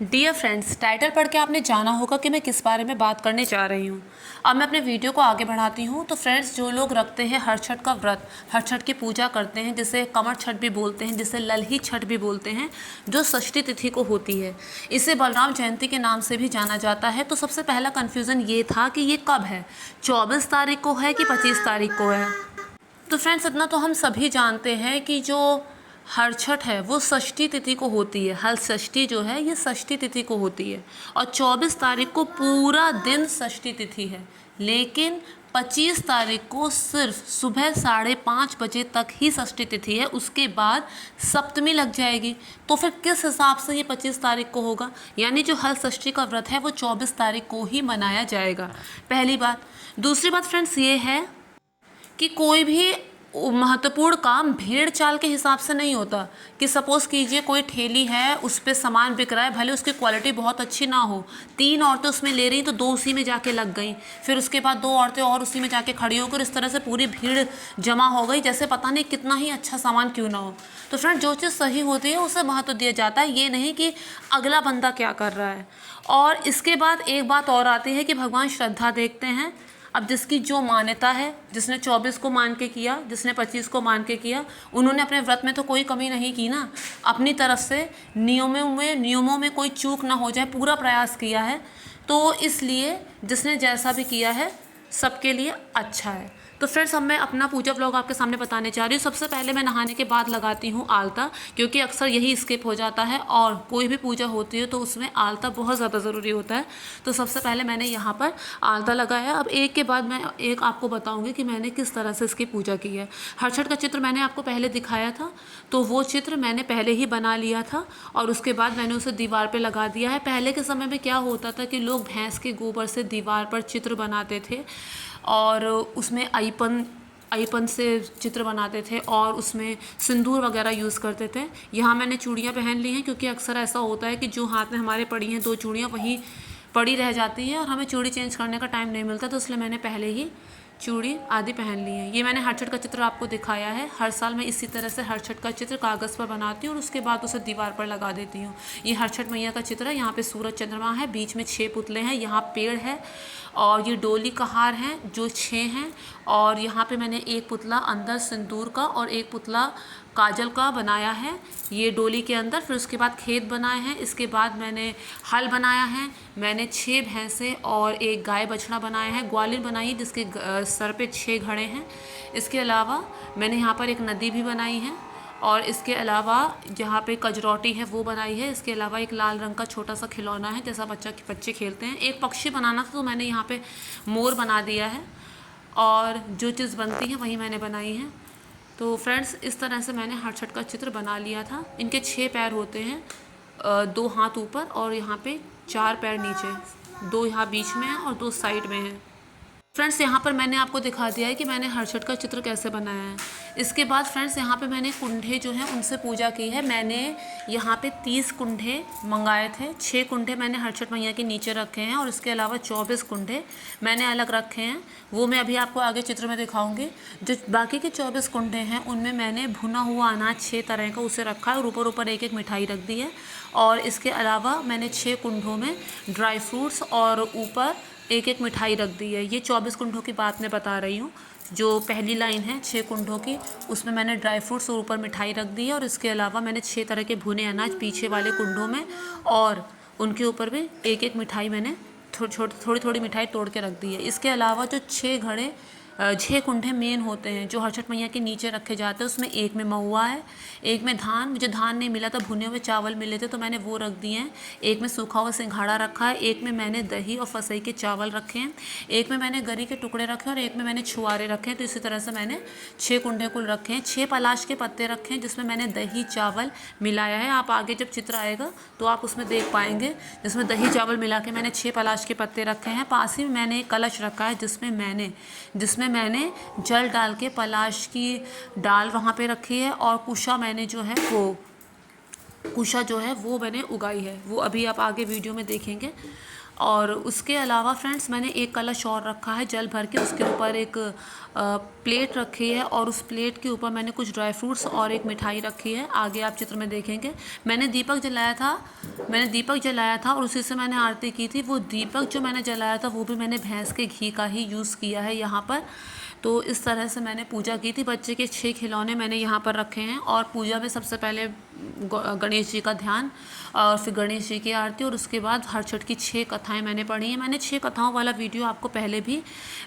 Dear friends, title पढ़ के आपने जाना होगा कि मैं किस बारे में बात करने जा रही हूँ। अब मैं अपने वीडियो को आगे बढ़ाती हूँ। तो फ्रेंड्स, जो लोग रखते हैं हर छठ का व्रत, हर छठ की पूजा करते हैं, जिसे कमर छठ भी बोलते हैं, जिसे ललही छठ भी बोलते हैं, जो षष्ठी तिथि को होती है, इसे बलराम जयंती के नाम से भी जाना जाता है। तो सबसे पहला कन्फ्यूज़न ये था कि ये कब है, 24 तारीख को है कि 25 तारीख को है। तो फ्रेंड्स, इतना तो हम सभी जानते हैं कि जो हर छठ है वो षष्ठी तिथि को होती है। हल षष्ठी जो है ये षष्ठी तिथि को होती है और 24 तारीख को पूरा दिन षष्ठी तिथि है। लेकिन 25 तारीख को सिर्फ सुबह 5:30 बजे तक ही षष्ठी तिथि है, उसके बाद सप्तमी लग जाएगी। तो फिर किस हिसाब से ये 25 तारीख को होगा? यानी जो हल षष्ठी का व्रत है वो 24 तारीख को ही मनाया जाएगा, पहली बात। दूसरी बात फ्रेंड्स ये है कि कोई भी महत्वपूर्ण काम भेड़ चाल के हिसाब से नहीं होता। कि सपोज़ कीजिए कोई ठेली है, उस पर सामान बिक रहा है, भले उसकी क्वालिटी बहुत अच्छी ना हो, 3 औरतें उसमें ले रही तो 2 उसी में जाके लग गई, फिर उसके बाद 2 औरतें और उसी में जाके खड़ी होकर इस तरह से पूरी भीड़ जमा हो गई, जैसे पता नहीं कितना ही अच्छा सामान क्यों ना हो। तो फ्रेंड, जो चीज़ सही होती है उसे महत्व दिया जाता है, ये नहीं कि अगला बंदा क्या कर रहा है। और इसके बाद एक बात और आती है कि भगवान श्रद्धा देखते हैं। अब जिसकी जो मान्यता है, जिसने 24 को मान के किया, जिसने 25 को मान के किया, उन्होंने अपने व्रत में तो कोई कमी नहीं की ना। अपनी तरफ से नियमों में कोई चूक ना हो जाए, पूरा प्रयास किया है। तो इसलिए जिसने जैसा भी किया है सबके लिए अच्छा है। तो फ्रेंड्स, अब मैं अपना पूजा व्लॉग आपके सामने बताने जा रही हूँ। सबसे पहले मैं नहाने के बाद लगाती हूँ आलता, क्योंकि अक्सर यही स्किप हो जाता है और कोई भी पूजा होती है तो उसमें आलता बहुत ज़्यादा ज़रूरी होता है। तो सबसे पहले मैंने यहाँ पर आलता लगाया। अब एक के बाद मैं एक आपको बताऊँगी कि मैंने किस तरह से इसकी पूजा की है। हर छठ का चित्र मैंने आपको पहले दिखाया था, तो वो चित्र मैंने पहले ही बना लिया था और उसके बाद मैंने उसे दीवार पर लगा दिया है। पहले के समय में क्या होता था कि लोग भैंस के गोबर से दीवार पर चित्र बनाते थे और उसमें आईपन से चित्र बनाते थे और उसमें सिंदूर वगैरह यूज़ करते थे। यहाँ मैंने चूड़ियाँ पहन ली हैं, क्योंकि अक्सर ऐसा होता है कि जो हाथ में हमारे पड़ी हैं 2 चूड़ियाँ वहीं पड़ी रह जाती हैं और हमें चूड़ी चेंज करने का टाइम नहीं मिलता, तो इसलिए मैंने पहले ही चूड़ी आदि पहन ली है। ये मैंने हर छठ का चित्र आपको दिखाया है। हर साल मैं इसी तरह से हर छठ का चित्र कागज़ पर बनाती हूँ और उसके बाद उसे दीवार पर लगा देती हूँ। ये हर छठ मैया का चित्र है। यहाँ पे सूरज चंद्रमा है, बीच में 6 पुतले हैं, यहाँ पेड़ है और ये डोली का हार हैं जो 6 हैं। और यहाँ पे मैंने एक पुतला अंदर सिंदूर का और एक पुतला काजल का बनाया है ये डोली के अंदर। फिर उसके बाद खेत बनाए हैं, इसके बाद मैंने हल बनाया है, मैंने 6 भैंसें और एक गाय बछड़ा बनाया है, ग्वालिन बनाई है जिसके सर पे 6 घड़े हैं। इसके अलावा मैंने यहाँ पर एक नदी भी बनाई है और इसके अलावा जहाँ पे कजरौटी है वो बनाई है। इसके अलावा एक लाल रंग का छोटा सा खिलौना है जैसा बच्चे खेलते हैं। एक पक्षी बनाना था तो मैंने यहाँ पे मोर बना दिया है और जो चीज़ बनती है वही मैंने बनाई है। तो फ्रेंड्स, इस तरह से मैंने हर छठ का चित्र बना लिया था। इनके 6 पैर होते हैं, 2 हाथ ऊपर और यहाँ पे 4 पैर नीचे, 2 यहाँ बीच में हैं और 2 साइड में हैं। फ्रेंड्स, यहाँ पर मैंने आपको दिखा दिया है कि मैंने हर छठ का चित्र कैसे बनाया है। इसके बाद फ्रेंड्स, यहाँ पे मैंने कुंडे जो हैं उनसे पूजा की है। मैंने यहाँ पे 30 कुंडे मंगाए थे। 6 कुंडे मैंने हर छठ मैया के नीचे रखे हैं और इसके अलावा 24 कुंडे मैंने अलग रखे हैं, वो मैं अभी आपको आगे चित्र में दिखाऊंगी। जो बाकी के 24 कुंडे हैं उनमें मैंने भुना हुआ अनाज 6 तरह का उसे रखा है और ऊपर एक मिठाई रख दी है। और इसके अलावा मैंने 6 कुंडों में ड्राई फ्रूट्स और ऊपर एक मिठाई रख दी है। ये 24 कुंडों की बात मैं बता रही हूँ। जो पहली लाइन है 6 कुंडों की, उसमें मैंने ड्राई फ्रूट्स और ऊपर मिठाई रख दी है और इसके अलावा मैंने 6 तरह के भुने अनाज पीछे वाले कुंडों में और उनके ऊपर भी एक मिठाई मैंने थोड़ी मिठाई तोड़ के रख दी है। इसके अलावा जो 6 कुंडे मेन होते हैं जो हर छठ मैया के नीचे रखे जाते हैं, उसमें एक में महुआ है, एक में धान, मुझे धान नहीं मिला था, भुने हुए चावल मिले थे तो मैंने वो रख दिए हैं। एक में सूखा हुआ सिंघाड़ा रखा है, एक में मैंने दही और फसई के चावल रखे हैं, एक में मैंने गरी के टुकड़े रखे और एक में मैंने छुआरे रखे हैं। तो इसी तरह से मैंने 6 कुंडे कुल रखे हैं। 6 पलाश के पत्ते रखे हैं जिसमें मैंने दही चावल मिलाया है। आप आगे जब चित्र आएगा तो आप उसमें देख पाएंगे, जिसमें दही चावल मिला के मैंने 6 पलाश के पत्ते रखे हैं। पास ही में मैंने एक कलश रखा है जिसमें मैंने जल डाल के पलाश की डाल वहाँ पे रखी है और कुशा जो है वो मैंने उगाई है। वो अभी आप आगे वीडियो में देखेंगे। और उसके अलावा फ्रेंड्स मैंने एक कलश और रखा है जल भर के, उसके ऊपर एक प्लेट रखी है और उस प्लेट के ऊपर मैंने कुछ ड्राई फ्रूट्स और एक मिठाई रखी है। आगे आप चित्र में देखेंगे मैंने दीपक जलाया था और उसी से मैंने आरती की थी। वो दीपक जो मैंने जलाया था वो भी मैंने भैंस के घी का ही यूज़ किया है यहाँ पर। तो इस तरह से मैंने पूजा की थी। बच्चे के 6 खिलौने मैंने यहाँ पर रखे हैं और पूजा में सबसे पहले गणेश जी का ध्यान और फिर गणेश जी की आरती और उसके बाद हर छठ की 6 कथाएं मैंने पढ़ी हैं। मैंने 6 कथाओं वाला वीडियो आपको पहले भी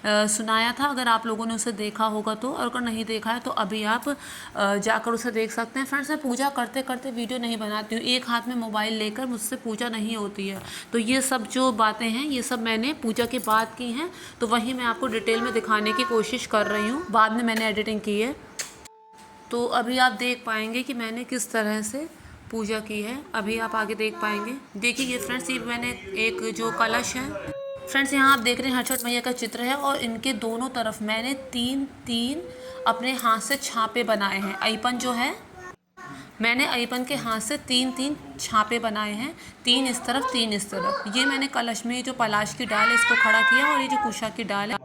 सुनाया था, अगर आप लोगों ने उसे देखा होगा तो, और अगर नहीं देखा है तो अभी आप जाकर उसे देख सकते हैं। फ्रेंड्स, मैं पूजा करते करते वीडियो नहीं बनाती हूँ, एक हाथ में मोबाइल लेकर मुझसे पूजा नहीं होती है। तो ये सब जो बातें हैं ये सब मैंने पूजा के बाद की हैं, तो वही मैं आपको डिटेल में दिखाने की कोशिश कर रही हूँ। बाद में मैंने एडिटिंग की है। तो अभी आप देख पाएंगे कि मैंने किस तरह से पूजा की है, अभी आप आगे देख पाएंगे। देखिए ये फ्रेंड्स, ये मैंने एक जो कलश है फ्रेंड्स, यहाँ आप देख रहे हैं हर छठ मैया का चित्र है और इनके दोनों तरफ मैंने 3-3 अपने हाथ से छापे बनाए हैं। अईपन जो है मैंने अईपन के हाथ से 3-3 छापे बनाए हैं, 3 इस तरफ 3 इस तरफ। ये मैंने कलश में जो पलाश की डाल है इसको खड़ा किया और ये जो कुशा की डाल है,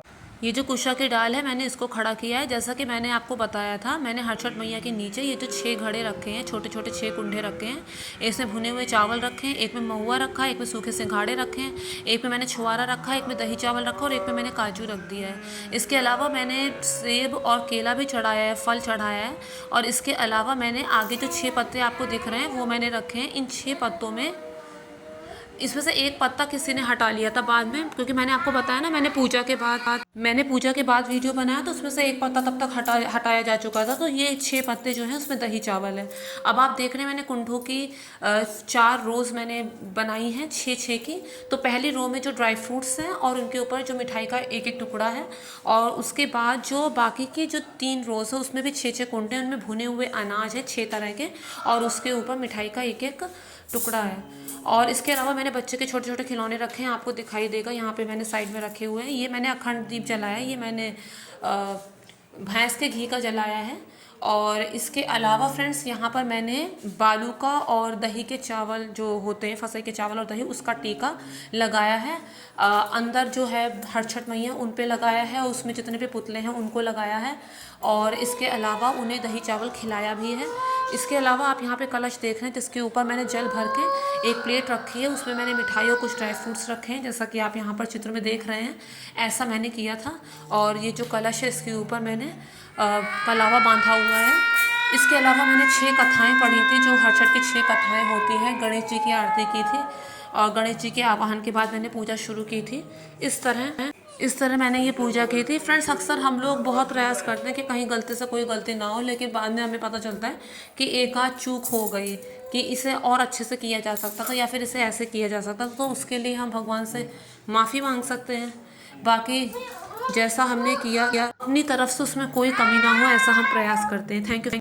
ये जो कुशा की डाल है मैंने इसको खड़ा किया है। जैसा कि मैंने आपको बताया था, मैंने हर छठ मैया के नीचे ये जो 6 घड़े रखे हैं, छोटे छोटे 6 कुंडे रखे हैं। इसमें भुने हुए चावल रखे हैं, एक में महुआ रखा है, एक में सूखे सिंघाड़े रखे हैं, एक में मैंने छुआरा रखा है, एक में दही चावल रखा और एक में मैंने काजू रख दिया है। इसके अलावा मैंने सेब और केला भी चढ़ाया है, फल चढ़ाया है। और इसके अलावा मैंने आगे जो 6 पत्ते आपको दिख रहे हैं वो मैंने रखे हैं। इन 6 पत्तों में इसमें से एक पत्ता किसी ने हटा लिया था बाद में, क्योंकि मैंने आपको बताया ना मैंने पूजा के बाद वीडियो बनाया तो उसमें से एक पत्ता तब तक हटाया जा चुका था। तो ये 6 पत्ते जो हैं उसमें दही चावल है। अब आप देख रहे हैं मैंने कुंडों की 4 रोज़ मैंने बनाई हैं, 6-6 की। तो पहली रो में जो ड्राई फ्रूट्स हैं और उनके ऊपर जो मिठाई का एक एक टुकड़ा है, और उसके बाद जो बाकी की जो 3 रोज़ है उसमें भी 6-6 कुंडे, उनमें भुने हुए अनाज है 6 तरह के और उसके ऊपर मिठाई का एक एक टुकड़ा है। और इसके अलावा मैंने बच्चे के छोटे छोटे खिलौने रखे हैं, आपको दिखाई देगा यहाँ पे मैंने साइड में रखे हुए हैं। ये मैंने अखंड दीप जलाया है, ये मैंने भैंस के घी का जलाया है। और इसके अलावा फ्रेंड्स यहाँ पर मैंने बालू का और दही के चावल जो होते हैं, फसई के चावल और दही, उसका टीका लगाया है। अंदर जो है हर छठ मैया उन पे लगाया है और उसमें जितने भी पुतले हैं उनको लगाया है। और इसके अलावा उन्हें दही चावल खिलाया भी है। इसके अलावा आप यहाँ पे कलश देख रहे हैं जिसके ऊपर मैंने जल भर के एक प्लेट रखी है, उसमें मैंने मिठाई और कुछ ड्राई फ्रूट्स रखे हैं, जैसा कि आप यहाँ पर चित्र में देख रहे हैं। ऐसा मैंने किया था। और ये जो कलश है इसके ऊपर मैंने कलावा बांधा हुआ है। इसके अलावा मैंने 6 कथाएँ पढ़ी थी, जो हर छठ की 6 कथाएँ होती हैं। गणेश जी की आरती की थी और गणेश जी के आवाहन के बाद मैंने पूजा शुरू की थी। इस तरह मैंने ये पूजा की थी। फ्रेंड्स, अक्सर हम लोग बहुत प्रयास करते हैं कि कहीं गलती से कोई गलती ना हो, लेकिन बाद में हमें पता चलता है कि एक आध चूक हो गई, कि इसे और अच्छे से किया जा सकता था या फिर इसे ऐसे किया जा सकता था। तो उसके लिए हम भगवान से माफ़ी मांग सकते हैं। बाकी जैसा हमने किया अपनी तरफ से उसमें कोई कमी ना हो, ऐसा हम प्रयास करते हैं। Thank you.